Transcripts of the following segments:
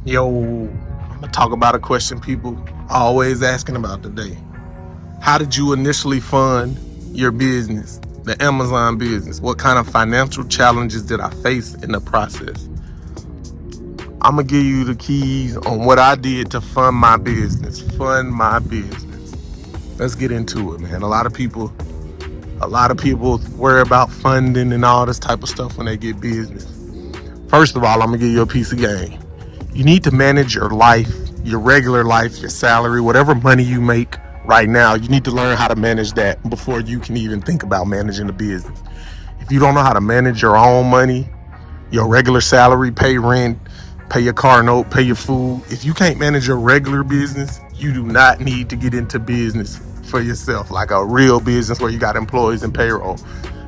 Yo, I'm gonna talk about a question people always asking about today. How did you initially fund your business, the Amazon business? What kind of financial challenges did I face in the process? I'm gonna give you the keys on what I did to fund my business. Fund my business. Let's get into it, man. A lot of people worry about funding and all this type of stuff when they get business. First of all, I'm gonna give you a piece of game. You need to manage your life, your regular life, your salary, whatever money you make right now. You need to learn how to manage that before you can even think about managing a business. If you don't know how to manage your own money, your regular salary, pay rent, pay your car note, pay your food, if you can't manage your regular business, you do not need to get into business for yourself, like a real business where you got employees and payroll.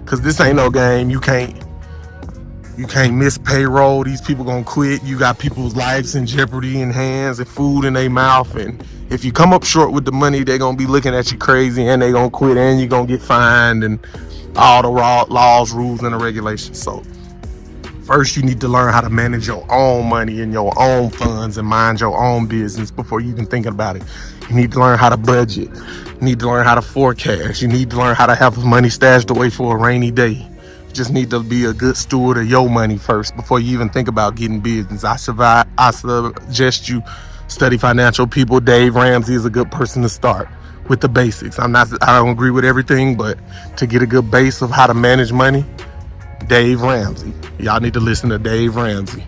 Because this ain't no game. You can't miss payroll. These people gonna quit. You got people's lives in jeopardy in hands and food in their mouth. And if you come up short with the money, they're gonna be looking at you crazy and they gonna quit and you're gonna get fined and all the laws, rules, and the regulations. So first you need to learn how to manage your own money and your own funds and mind your own business before you even thinking about it. You need to learn how to budget. You need to learn how to forecast. You need to learn how to have money stashed away for a rainy day. Just need to be a good steward of your money first before you even think about getting business. I suggest you study financial people. Dave Ramsey is a good person to start with the basics. I don't agree with everything, but to get a good base of how to manage money, Dave Ramsey. Y'all need to listen to Dave Ramsey.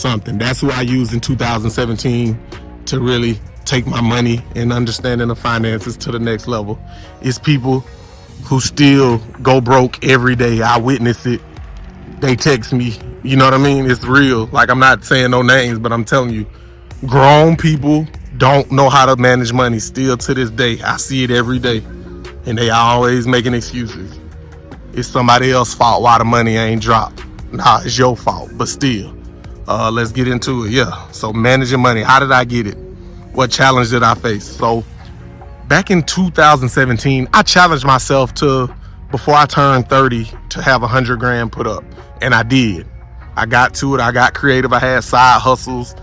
That's who I used in 2017 to really take my money and understanding the finances to the next level. It's people who still go broke every day. I witness it. They text me. You know what I mean? It's real. Like, I'm not saying no names, but I'm telling you, grown people don't know how to manage money still to this day. I see it every day. And they always making excuses. It's somebody else's fault why the money ain't dropped. Nah, it's your fault, but still. Let's get into it. Yeah. So managing money. How did I get it? What challenge did I face? So back in 2017, I challenged myself to, before I turned 30, to have 100 grand put up. And I did. I got to it. I got creative. I had side hustles,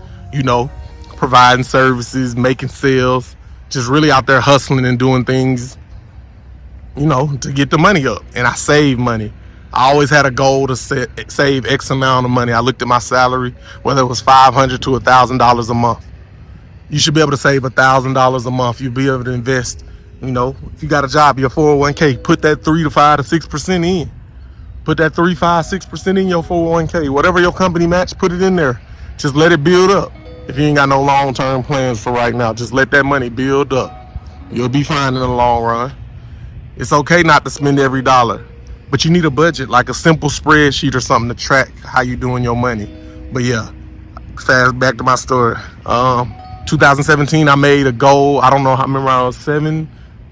providing services, making sales, just really out there hustling and doing things, to get the money up. And I saved money. I always had a goal to save X amount of money. I looked at my salary, whether it was $500 to $1,000 a month. You should be able to save $1,000 a month. You'll be able to invest, if you got a job, your 401k, put that 3 to 5 to 6% in. Put that 3, 5, 6% in your 401k. Whatever your company match, put it in there. Just let it build up. If you ain't got no long-term plans for right now, just let that money build up. You'll be fine in the long run. It's okay not to spend every dollar, but you need a budget, like a simple spreadsheet or something to track how you doing your money. But yeah, fast back to my story. 2017, I made a goal. I don't know how, I remember I was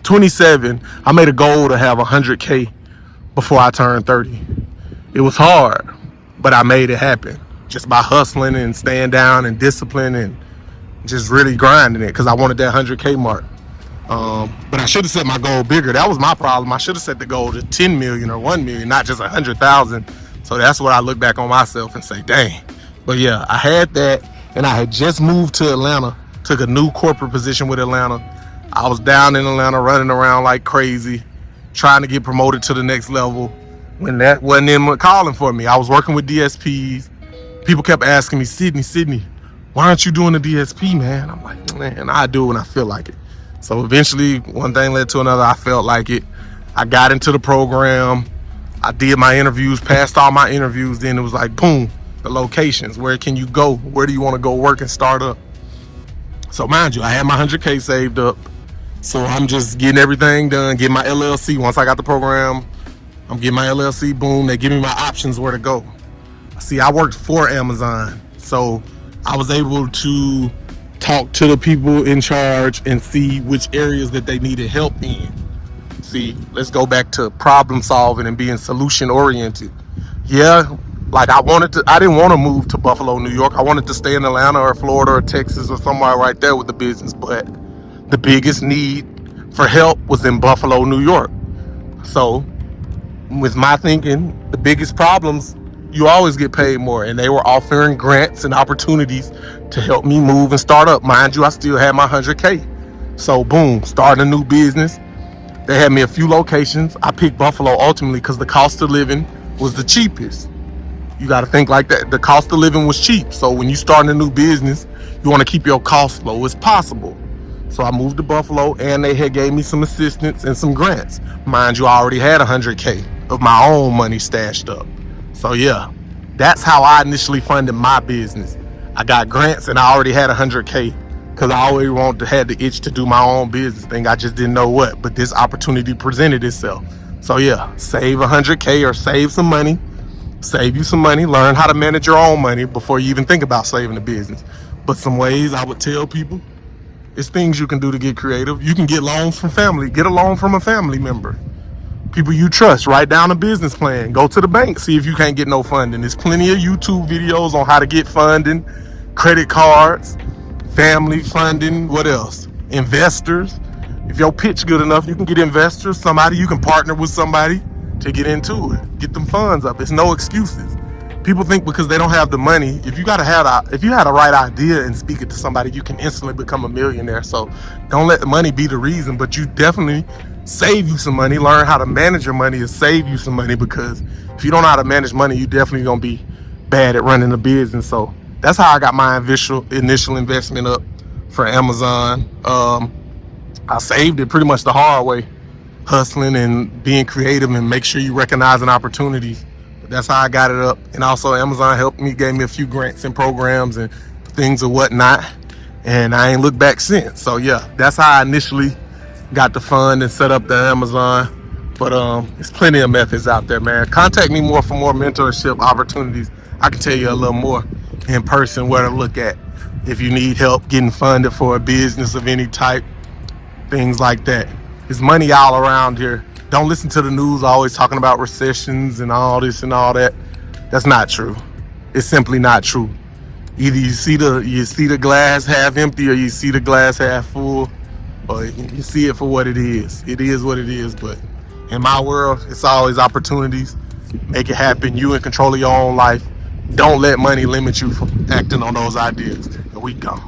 27. I made a goal to have 100K before I turned 30. It was hard, but I made it happen just by hustling and staying down and discipline and just really grinding it because I wanted that 100K mark. But I should have set my goal bigger. That was my problem. I should have set the goal to 10 million or 1 million, not just 100,000. So that's what I look back on myself and say, dang. But yeah, I had that, and I had just moved to Atlanta, took a new corporate position with Atlanta. I was down in Atlanta running around like crazy, trying to get promoted to the next level when that wasn't in calling for me. I was working with DSPs. People kept asking me, Sidney, why aren't you doing the DSP, man? I'm like, man, I do it when I feel like it. So eventually, one thing led to another. I felt like it. I got into the program. I did my interviews, passed all my interviews. Then it was like, boom, the locations. Where can you go? Where do you want to go work and start up? So mind you, I had my 100K saved up. So I'm just getting everything done, getting my LLC. Once I got the program, I'm getting my LLC, boom, they give me my options where to go. See, I worked for Amazon, so I was able to talk to the people in charge and see which areas that they needed help in. See, let's go back to problem solving and being solution oriented. Yeah, like I didn't want to move to Buffalo, New York. I wanted to stay in Atlanta or Florida or Texas or somewhere right there with the business, but the biggest need for help was in Buffalo, New York. So with my thinking, the biggest problems you always get paid more. And they were offering grants and opportunities to help me move and start up. Mind you, I still had my 100K. So boom, starting a new business. They had me a few locations. I picked Buffalo ultimately because the cost of living was the cheapest. You got to think like that. The cost of living was cheap. So when you start a new business, you want to keep your costs low as possible. So I moved to Buffalo, and they had gave me some assistance and some grants. Mind you, I already had 100K of my own money stashed up. So yeah, that's how I initially funded my business. I got grants and I already had 100K because I always had the itch to do my own business thing. I just didn't know what, but this opportunity presented itself. So yeah, save 100K or save some money. Save you some money, learn how to manage your own money before you even think about saving a business. But some ways I would tell people, it's things you can do to get creative. You can get loans from family. Get a loan from a family member. People you trust, write down a business plan. Go to the bank, see if you can't get no funding. There's plenty of YouTube videos on how to get funding, credit cards, family funding, what else? Investors. If your pitch good enough, you can get investors, somebody, you can partner with somebody to get into it, get them funds up. It's no excuses. People think because they don't have the money, if you had a right idea and speak it to somebody, you can instantly become a millionaire. So don't let the money be the reason, but you definitely save you some money. Learn how to manage your money and save you some money, because if you don't know how to manage money, you definitely gonna be bad at running a business. So that's how I got my initial investment up for Amazon. I saved it pretty much the hard way, hustling and being creative and make sure you recognizing opportunities. That's how I got it up. And also Amazon helped me, gave me a few grants and programs and things and whatnot. And I ain't looked back since. So yeah, that's how I initially got the fund and set up the Amazon. But there's plenty of methods out there, man. Contact me more for more mentorship opportunities. I can tell you a little more in person where to look at if you need help getting funded for a business of any type, things like that. There's money all around here. Don't listen to the news always talking about recessions and all this and all that. That's not true. It's simply not true. Either you see the glass half empty, or you see the glass half full, or you see it for what it is. It is what it is. But in my world, it's always opportunities. Make it happen. You in control of your own life. Don't let money limit you from acting on those ideas. And we go.